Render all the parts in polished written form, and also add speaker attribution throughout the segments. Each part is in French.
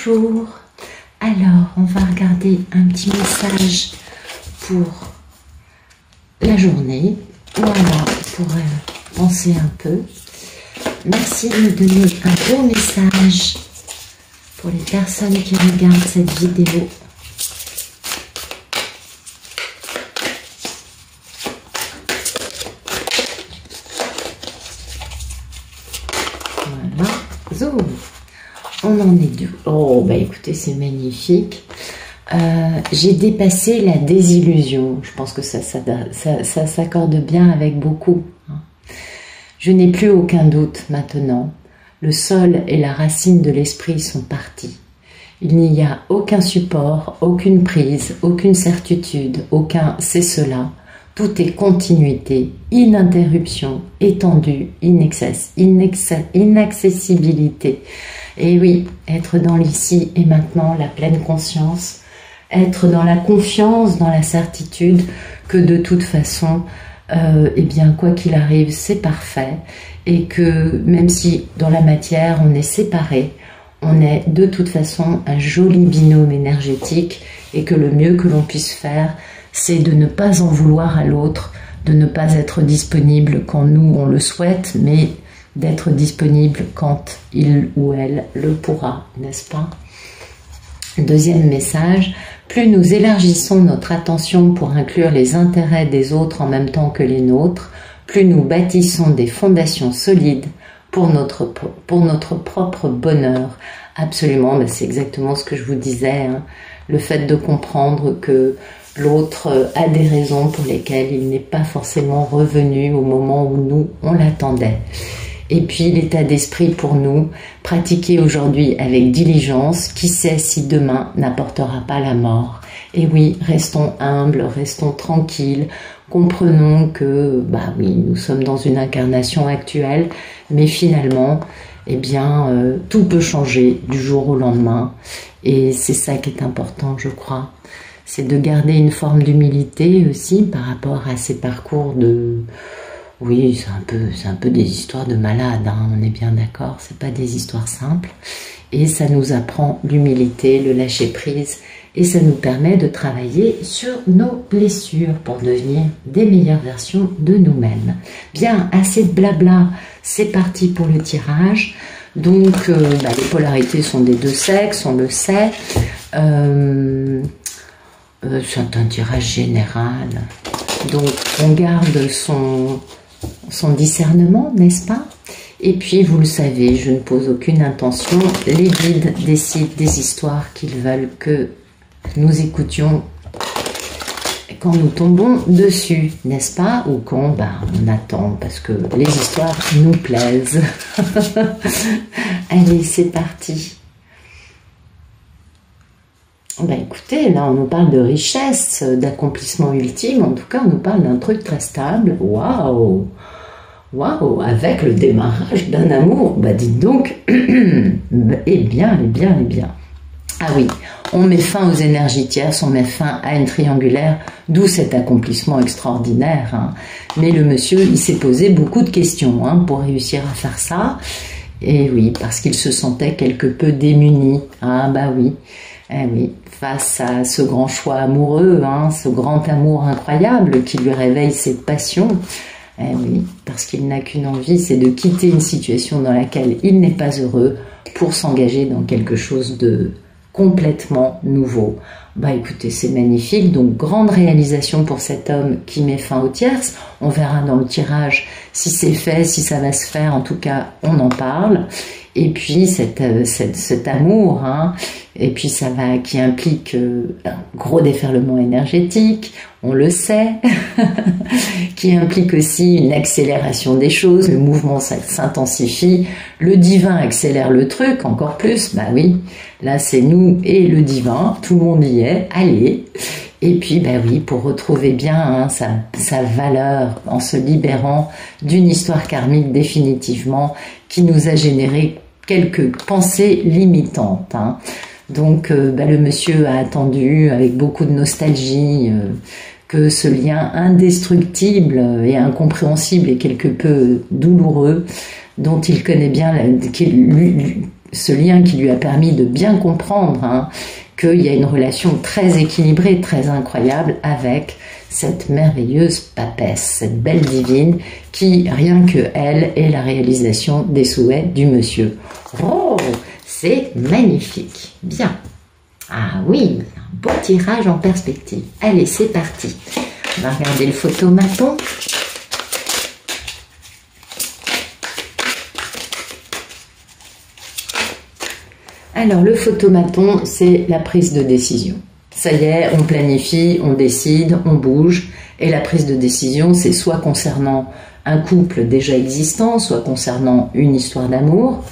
Speaker 1: Bonjour. Alors, on va regarder un petit message pour la journée. Voilà, pour penser un peu. Merci de me donner un beau message pour les personnes qui regardent cette vidéo. Voilà. Zo. On en est deux. Oh, bah écoutez, c'est magnifique. J'ai dépassé la désillusion. Je pense que ça s'accorde bien avec beaucoup. Je n'ai plus aucun doute maintenant. Le sol et la racine de l'esprit sont partis. Il n'y a aucun support, aucune prise, aucune certitude, aucun c'est cela. Tout est continuité, ininterruption, étendue, inaccessibilité. Et oui, être dans l'ici et maintenant, la pleine conscience, être dans la confiance, dans la certitude que de toute façon, eh bien, quoi qu'il arrive, c'est parfait. Et que même si dans la matière, on est séparés, on est de toute façon un joli binôme énergétique et que le mieux que l'on puisse faire, c'est de ne pas en vouloir à l'autre, de ne pas être disponible quand nous, on le souhaite, mais d'être disponible quand il ou elle le pourra, n'est-ce pas? Deuxième message, plus nous élargissons notre attention pour inclure les intérêts des autres en même temps que les nôtres, plus nous bâtissons des fondations solides pour notre propre bonheur. Absolument, c'est exactement ce que je vous disais, hein. Le fait de comprendre que l'autre a des raisons pour lesquelles il n'est pas forcément revenu au moment où nous, on l'attendait. Et puis l'état d'esprit pour nous, pratiquer aujourd'hui avec diligence, qui sait si demain n'apportera pas la mort. Et oui, restons humbles, restons tranquilles, comprenons que, bah oui, nous sommes dans une incarnation actuelle, mais finalement, eh bien, tout peut changer du jour au lendemain. Et c'est ça qui est important, je crois. C'est de garder une forme d'humilité aussi par rapport à ces parcours de... Oui, c'est un peu des histoires de malades, hein, on est bien d'accord, c'est pas des histoires simples. Et ça nous apprend l'humilité, le lâcher-prise, et ça nous permet de travailler sur nos blessures pour devenir des meilleures versions de nous-mêmes. Bien, assez de blabla, c'est parti pour le tirage. Donc, les polarités sont des deux sexes, on le sait. C'est un tirage général. Donc, on garde son discernement, n'est-ce pas? Et puis, vous le savez, je ne pose aucune intention. Les guides décident des histoires qu'ils veulent que nous écoutions quand nous tombons dessus, n'est-ce pas? Ou quand on attend, parce que les histoires nous plaisent. Allez, c'est parti. Écoutez, là, on nous parle de richesse, d'accomplissement ultime. En tout cas, on nous parle d'un truc très stable. Waouh! Waouh! Avec le démarrage d'un amour. Dites donc. Eh bien. Ah oui, on met fin aux énergies tierces, on met fin à une triangulaire, d'où cet accomplissement extraordinaire. Hein. Mais le monsieur, il s'est posé beaucoup de questions pour réussir à faire ça. Et oui, parce qu'il se sentait quelque peu démuni. Ah oui. Eh oui, face à ce grand choix amoureux, ce grand amour incroyable qui lui réveille cette passion. Eh oui, parce qu'il n'a qu'une envie, c'est de quitter une situation dans laquelle il n'est pas heureux pour s'engager dans quelque chose de complètement nouveau. Écoutez, c'est magnifique. Donc, grande réalisation pour cet homme qui met fin aux tierces. On verra dans le tirage si c'est fait, si ça va se faire. En tout cas, on en parle. Et puis, cet amour, et puis qui implique un gros déferlement énergétique, on le sait, qui implique aussi une accélération des choses, le mouvement s'intensifie, le divin accélère le truc encore plus, oui, là c'est nous et le divin, tout le monde y est, allez. Et puis, oui, pour retrouver bien sa valeur en se libérant d'une histoire karmique définitivement qui nous a généré quelques pensées limitantes. Donc, le monsieur a attendu avec beaucoup de nostalgie que ce lien indestructible et incompréhensible et quelque peu douloureux, dont il connaît bien, ce lien qui lui a permis de bien comprendre hein, qu'il y a une relation très équilibrée, très incroyable avec cette merveilleuse papesse, cette belle divine qui, rien que elle, est la réalisation des souhaits du monsieur. Oh, c'est magnifique. Bien. Ah oui, un beau tirage en perspective. Allez, c'est parti. On va regarder le photomaton. Alors, le photomaton, c'est la prise de décision. Ça y est, on planifie, on décide, on bouge. Et la prise de décision, c'est soit concernant un couple déjà existant, soit concernant une histoire d'amour.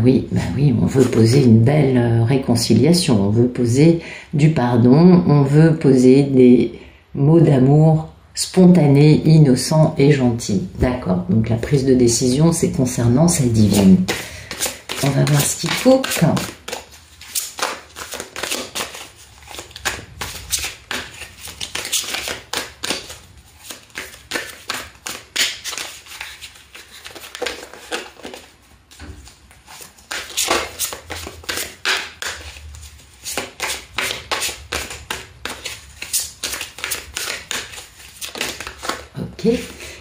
Speaker 1: Oui, on veut poser une belle réconciliation, on veut poser du pardon, on veut poser des mots d'amour spontanés, innocents et gentils. D'accord, donc la prise de décision, c'est concernant cette divine. On va voir ce qui coupe. Ok.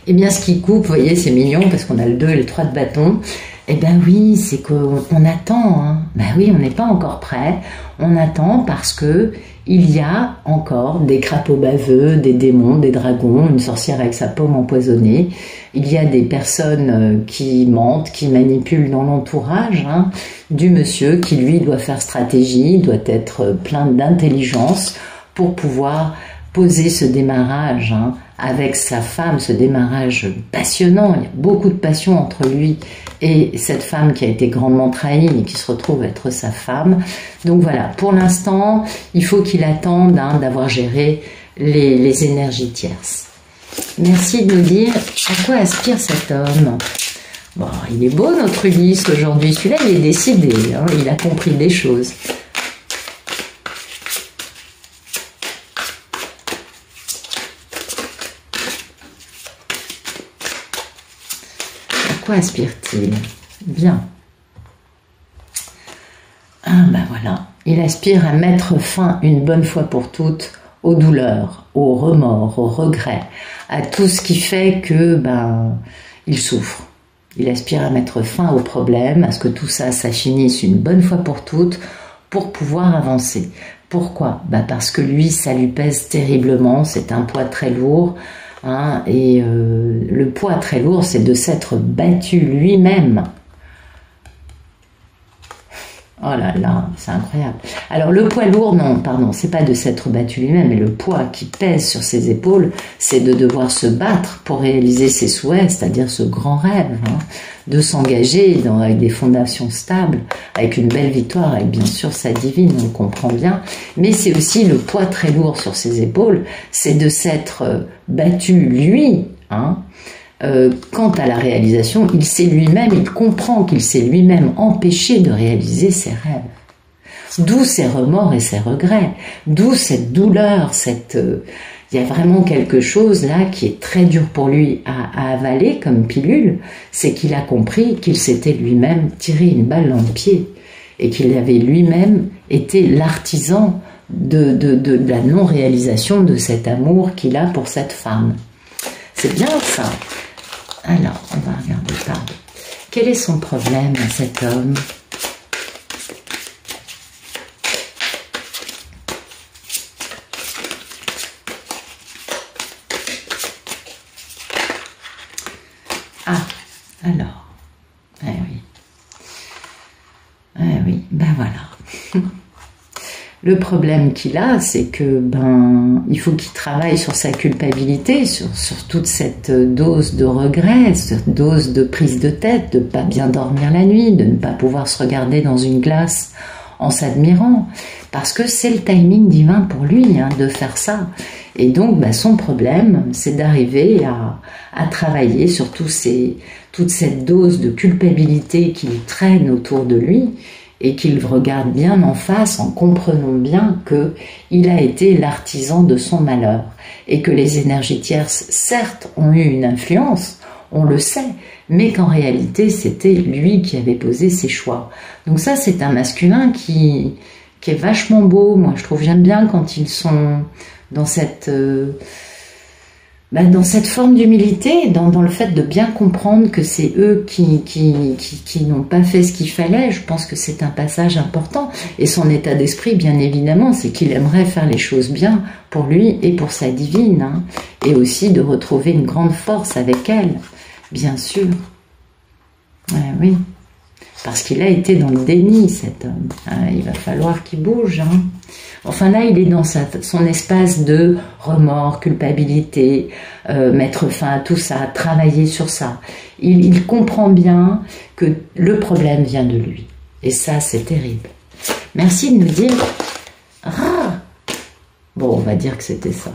Speaker 1: Et bien ce qui coupe, vous voyez, c'est mignon parce qu'on a le 2 et le 3 de bâton. Eh bien oui, c'est qu'on attend. Hein. Ben oui, on n'est pas encore prêt. On attend parce que il y a encore des crapauds baveux, des démons, des dragons, une sorcière avec sa paume empoisonnée. Il y a des personnes qui mentent, qui manipulent dans l'entourage hein, du monsieur qui, lui, doit faire stratégie, doit être plein d'intelligence pour pouvoir poser ce démarrage hein, avec sa femme, ce démarrage passionnant. Il y a beaucoup de passion entre lui et cette femme qui a été grandement trahie et qui se retrouve être sa femme. Donc voilà, pour l'instant, il faut qu'il attende hein, d'avoir géré les énergies tierces. Merci de nous dire à quoi aspire cet homme. Bon, il est beau notre Ulysse aujourd'hui. Celui-là, il est décidé, hein, il a compris des choses. À quoi aspire-t-il? Bien. Ah ben voilà, il aspire à mettre fin une bonne fois pour toutes aux douleurs, aux remords, aux regrets, à tout ce qui fait que il souffre. Il aspire à mettre fin aux problèmes, à ce que tout ça, ça finisse une bonne fois pour toutes pour pouvoir avancer. Pourquoi? Parce que lui, ça lui pèse terriblement, c'est un poids très lourd. Hein, et le poids très lourd, c'est de s'être battu lui-même. Oh là là, c'est incroyable. Alors le poids lourd, non, pardon, c'est pas de s'être battu lui-même, mais le poids qui pèse sur ses épaules, c'est de devoir se battre pour réaliser ses souhaits, c'est-à-dire ce grand rêve, hein, de s'engager avec des fondations stables, avec une belle victoire, avec bien sûr sa divine, on le comprend bien, mais c'est aussi le poids très lourd sur ses épaules, c'est de s'être battu lui, hein, quant à la réalisation, il sait lui-même, il comprend qu'il s'est lui-même empêché de réaliser ses rêves. D'où ses remords et ses regrets, d'où cette douleur, il y a vraiment quelque chose là qui est très dur pour lui à avaler comme pilule, c'est qu'il a compris qu'il s'était lui-même tiré une balle dans le pied et qu'il avait lui-même été l'artisan de la non-réalisation de cet amour qu'il a pour cette femme. C'est bien ça. Alors, on va regarder par quel est son problème à cet homme? Ah, alors, eh oui. Eh oui, ben voilà. Le problème qu'il a, c'est que il faut qu'il travaille sur sa culpabilité, sur toute cette dose de regret, cette dose de prise de tête, de ne pas bien dormir la nuit, de ne pas pouvoir se regarder dans une glace en s'admirant, parce que c'est le timing divin pour lui hein, de faire ça. Et donc son problème, c'est d'arriver à travailler sur toute cette dose de culpabilité qu'il traîne autour de lui, et qu'il regarde bien en face en comprenant bien qu'il a été l'artisan de son malheur et que les énergies tierces, certes, ont eu une influence, on le sait, mais qu'en réalité, c'était lui qui avait posé ses choix. Donc ça, c'est un masculin qui est vachement beau. Moi, je trouve, j'aime bien quand ils sont dans cette forme d'humilité, dans le fait de bien comprendre que c'est eux qui n'ont pas fait ce qu'il fallait. Je pense que c'est un passage important. Et son état d'esprit, bien évidemment, c'est qu'il aimerait faire les choses bien pour lui et pour sa divine, hein, et aussi de retrouver une grande force avec elle, bien sûr. Oui. Parce qu'il a été dans le déni, cet homme. Il va falloir qu'il bouge. Hein. Enfin là, il est dans son espace de remords, culpabilité, mettre fin à tout ça, travailler sur ça. Il comprend bien que le problème vient de lui. Et ça, c'est terrible. Merci de nous dire... Ah, bon, on va dire que c'était ça.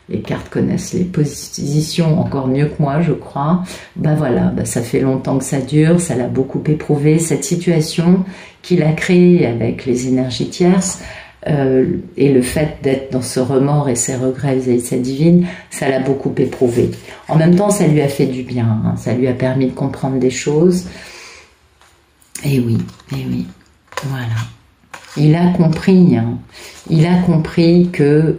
Speaker 1: Les cartes connaissent les positions encore mieux que moi, je crois. Voilà, ça fait longtemps que ça dure, ça l'a beaucoup éprouvé. Cette situation qu'il a créée avec les énergies tierces et le fait d'être dans ce remords et ses regrets vis-à-vis de sa divine, ça l'a beaucoup éprouvé. En même temps, ça lui a fait du bien, hein, ça lui a permis de comprendre des choses. Et oui, voilà. Il a compris, hein, il a compris que...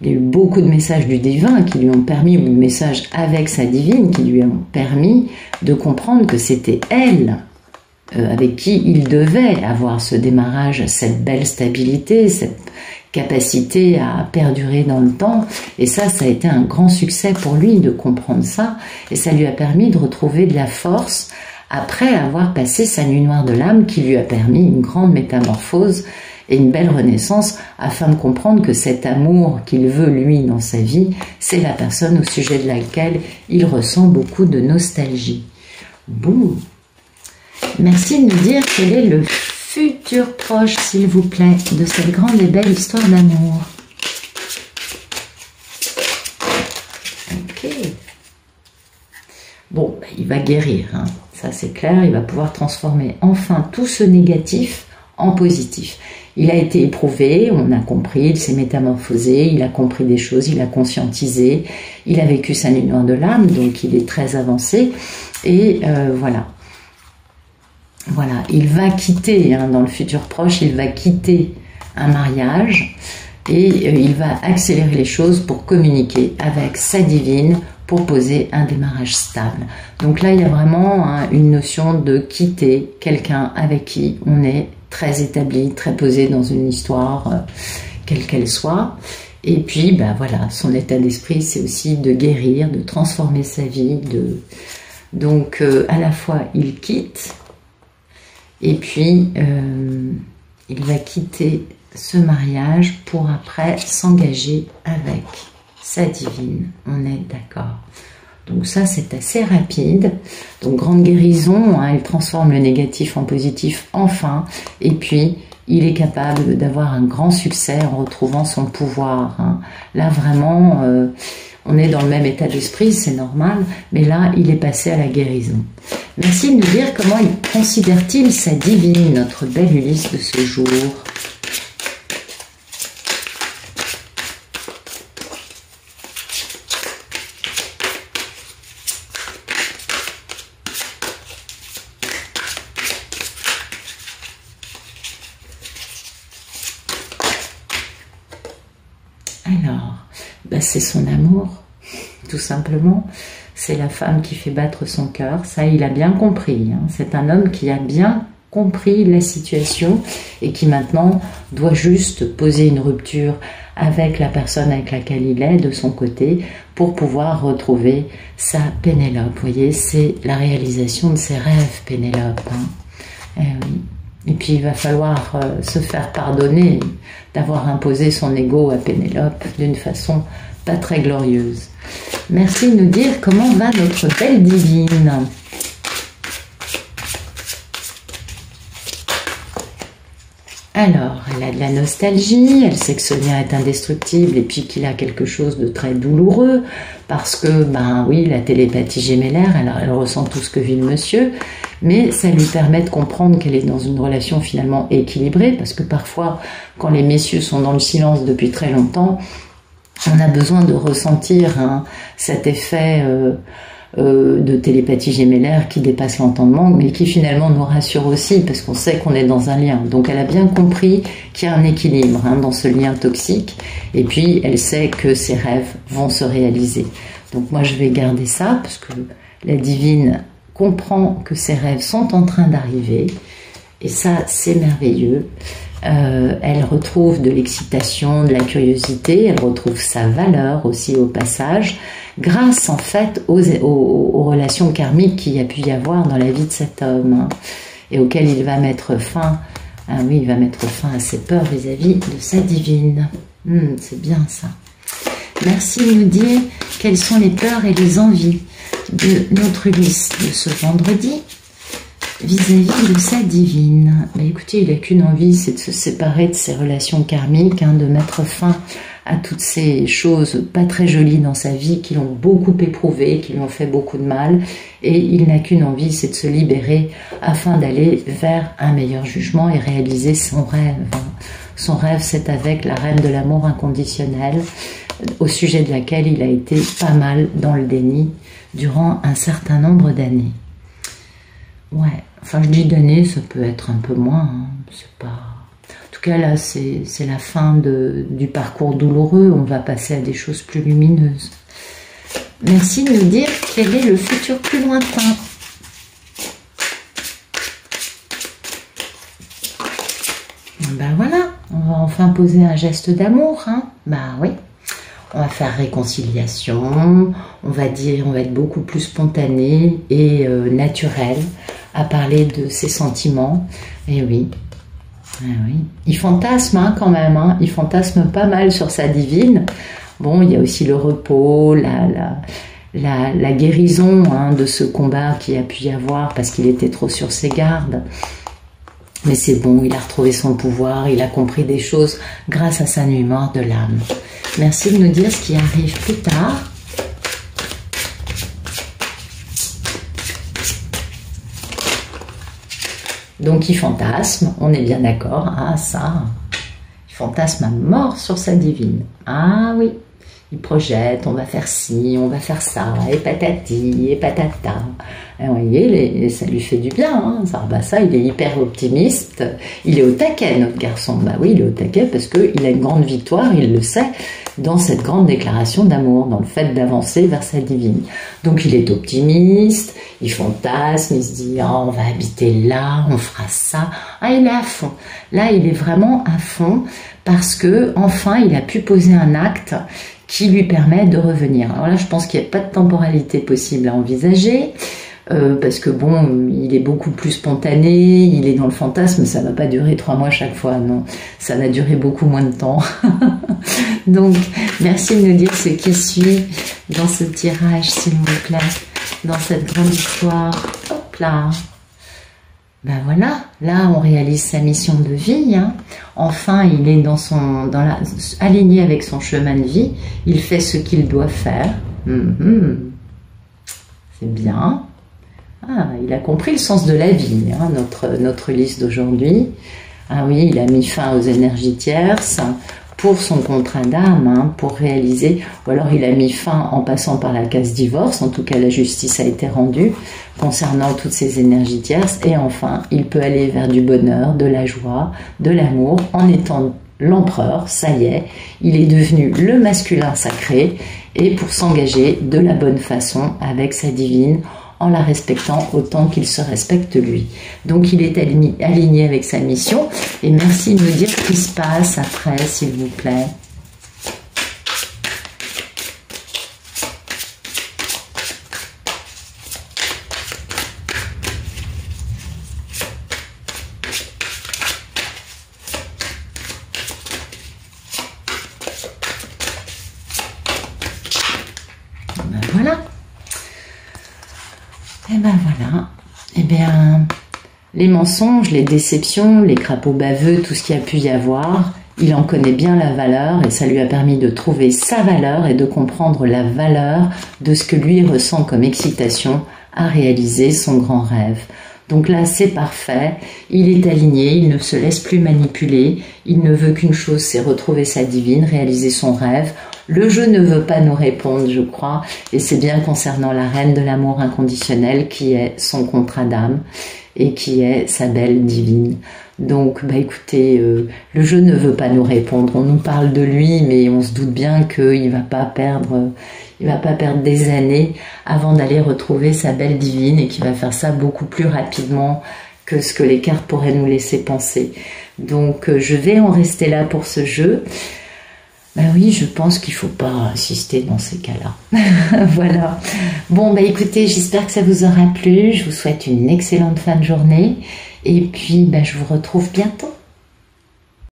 Speaker 1: il y a eu beaucoup de messages du divin qui lui ont permis, ou de messages avec sa divine, qui lui ont permis de comprendre que c'était elle avec qui il devait avoir ce démarrage, cette belle stabilité, cette capacité à perdurer dans le temps. Et ça a été un grand succès pour lui de comprendre ça. Et ça lui a permis de retrouver de la force après avoir passé sa nuit noire de l'âme qui lui a permis une grande métamorphose et une belle renaissance afin de comprendre que cet amour qu'il veut lui dans sa vie, c'est la personne au sujet de laquelle il ressent beaucoup de nostalgie. Bon, merci de nous dire quel est le futur proche, s'il vous plaît, de cette grande et belle histoire d'amour. Ok. Bon, il va guérir, hein. Ça c'est clair, il va pouvoir transformer enfin tout ce négatif en positif. Il a été éprouvé, on a compris, il s'est métamorphosé, il a compris des choses, il a conscientisé, il a vécu sa nuit noire de l'âme, donc il est très avancé. Et voilà. Voilà, il va quitter, hein, dans le futur proche, il va quitter un mariage et il va accélérer les choses pour communiquer avec sa divine, pour poser un démarrage stable. Donc là, il y a vraiment, hein, une notion de quitter quelqu'un avec qui on est très établi, très posé dans une histoire, quelle qu'elle soit. Et puis, voilà, son état d'esprit, c'est aussi de guérir, de transformer sa vie. Donc, à la fois, il quitte, et puis, il va quitter ce mariage pour après s'engager avec sa divine. On est d'accord. Donc ça, c'est assez rapide. Donc grande guérison, hein, il transforme le négatif en positif enfin. Et puis, il est capable d'avoir un grand succès en retrouvant son pouvoir. Hein. Là, vraiment, on est dans le même état d'esprit, c'est normal. Mais là, il est passé à la guérison. Merci de nous dire comment il considère-t-il sa divine, notre belle Ulysse de ce jour. Alors, c'est son amour, tout simplement. C'est la femme qui fait battre son cœur. Ça, il a bien compris. Hein. C'est un homme qui a bien compris la situation et qui maintenant doit juste poser une rupture avec la personne avec laquelle il est de son côté pour pouvoir retrouver sa Pénélope. Vous voyez, c'est la réalisation de ses rêves, Pénélope. Hein. Oui. Et puis il va falloir se faire pardonner d'avoir imposé son ego à Pénélope d'une façon pas très glorieuse. Merci de nous dire comment va notre belle divine. Alors, elle a de la nostalgie, elle sait que ce lien est indestructible et puis qu'il a quelque chose de très douloureux parce que, oui, la télépathie gémellaire, elle ressent tout ce que vit le monsieur, mais ça lui permet de comprendre qu'elle est dans une relation finalement équilibrée parce que parfois, quand les messieurs sont dans le silence depuis très longtemps, On a besoin de ressentir hein, cet effet de télépathie gémellaire qui dépasse l'entendement, mais qui finalement nous rassure aussi, parce qu'on sait qu'on est dans un lien. Donc elle a bien compris qu'il y a un équilibre hein, dans ce lien toxique, et puis elle sait que ses rêves vont se réaliser. Donc moi je vais garder ça, parce que la divine comprend que ses rêves sont en train d'arriver, et ça c'est merveilleux. Elle retrouve de l'excitation, de la curiosité, elle retrouve sa valeur aussi au passage, grâce en fait aux relations karmiques qu'il y a pu y avoir dans la vie de cet homme, hein, et auquel il va mettre fin, ah oui, il va mettre fin à ses peurs vis-à-vis de sa divine. C'est bien ça. Merci de nous dire quelles sont les peurs et les envies de notre Ulysse de ce vendredi vis-à-vis de sa divine. Bah écoutez, il n'a qu'une envie, c'est de se séparer de ses relations karmiques, hein, de mettre fin à toutes ces choses pas très jolies dans sa vie qui l'ont beaucoup éprouvé, qui lui ont fait beaucoup de mal, et il n'a qu'une envie, c'est de se libérer afin d'aller vers un meilleur jugement et réaliser son rêve. Son rêve, c'est avec la reine de l'amour inconditionnel, au sujet de laquelle il a été pas mal dans le déni durant un certain nombre d'années. Ouais, enfin je dis d'années, ça peut être un peu moins, hein. C'est pas... En tout cas là c'est la fin du parcours douloureux, on va passer à des choses plus lumineuses. Merci de nous dire quel est le futur plus lointain. Ben voilà, on va enfin poser un geste d'amour, hein. Ben oui. On va faire réconciliation, on va être beaucoup plus spontané et naturel à parler de ses sentiments. Et oui, il fantasme hein, quand même, hein. Il fantasme pas mal sur sa divine. Bon, il y a aussi le repos, la guérison hein, de ce combat qu'il a pu y avoir parce qu'il était trop sur ses gardes. Mais c'est bon, il a retrouvé son pouvoir, il a compris des choses grâce à sa mémoire de l'âme. Merci de nous dire ce qui arrive plus tard. Donc il fantasme, on est bien d'accord, ah ça, il fantasme à mort sur sa divine. Ah oui, il projette, on va faire ci, on va faire ça, et patati, et patata. Et vous voyez, ça lui fait du bien, hein. Ça, il est hyper optimiste, il est au taquet notre garçon. Bah oui, il est au taquet parce qu'il a une grande victoire, il le sait, dans cette grande déclaration d'amour, dans le fait d'avancer vers sa divine. Donc il est optimiste, il fantasme, il se dit oh, on va habiter là, on fera ça. Ah, il est à fond. Là, il est vraiment à fond parce que enfin, il a pu poser un acte qui lui permet de revenir. Alors là, je pense qu'il n'y a pas de temporalité possible à envisager. Parce que bon, il est beaucoup plus spontané, il est dans le fantasme, ça va pas durer 3 mois chaque fois, non, ça va durer beaucoup moins de temps. Donc, merci de nous dire ce qui suit dans ce tirage, s'il vous plaît, dans cette grande histoire. Hop là. Ben voilà, là on réalise sa mission de vie, hein. Enfin il est aligné avec son chemin de vie, il fait ce qu'il doit faire. C'est bien. Ah, il a compris le sens de la vie, hein, notre liste d'aujourd'hui. Ah oui, il a mis fin aux énergies tierces pour son contrat d'âme, hein, pour réaliser, ou alors il a mis fin en passant par la case divorce, en tout cas la justice a été rendue concernant toutes ces énergies tierces, et enfin il peut aller vers du bonheur, de la joie, de l'amour, en étant l'empereur, ça y est, il est devenu le masculin sacré, et pour s'engager de la bonne façon avec sa divine, en la respectant autant qu'il se respecte lui. Donc il est aligné avec sa mission, et merci de nous dire ce qui se passe après, s'il vous plaît. Ben voilà. Et ben voilà, et bien les mensonges, les déceptions, les crapauds baveux, tout ce qu'il y a pu y avoir, il en connaît bien la valeur et ça lui a permis de trouver sa valeur et de comprendre la valeur de ce que lui ressent comme excitation à réaliser son grand rêve. Donc là, c'est parfait, il est aligné, il ne se laisse plus manipuler, il ne veut qu'une chose, c'est retrouver sa divine, réaliser son rêve, Le jeu ne veut pas nous répondre, je crois, et c'est bien concernant la reine de l'amour inconditionnel qui est son contrat d'âme et qui est sa belle divine. Donc, bah écoutez, le jeu ne veut pas nous répondre. On nous parle de lui, mais on se doute bien qu'il va pas perdre des années avant d'aller retrouver sa belle divine et qu'il va faire ça beaucoup plus rapidement que ce que les cartes pourraient nous laisser penser. Donc, je vais en rester là pour ce jeu. Ben oui, je pense qu'il ne faut pas insister dans ces cas-là. Voilà. Bon, bah écoutez, j'espère que ça vous aura plu. Je vous souhaite une excellente fin de journée. Et puis, je vous retrouve bientôt.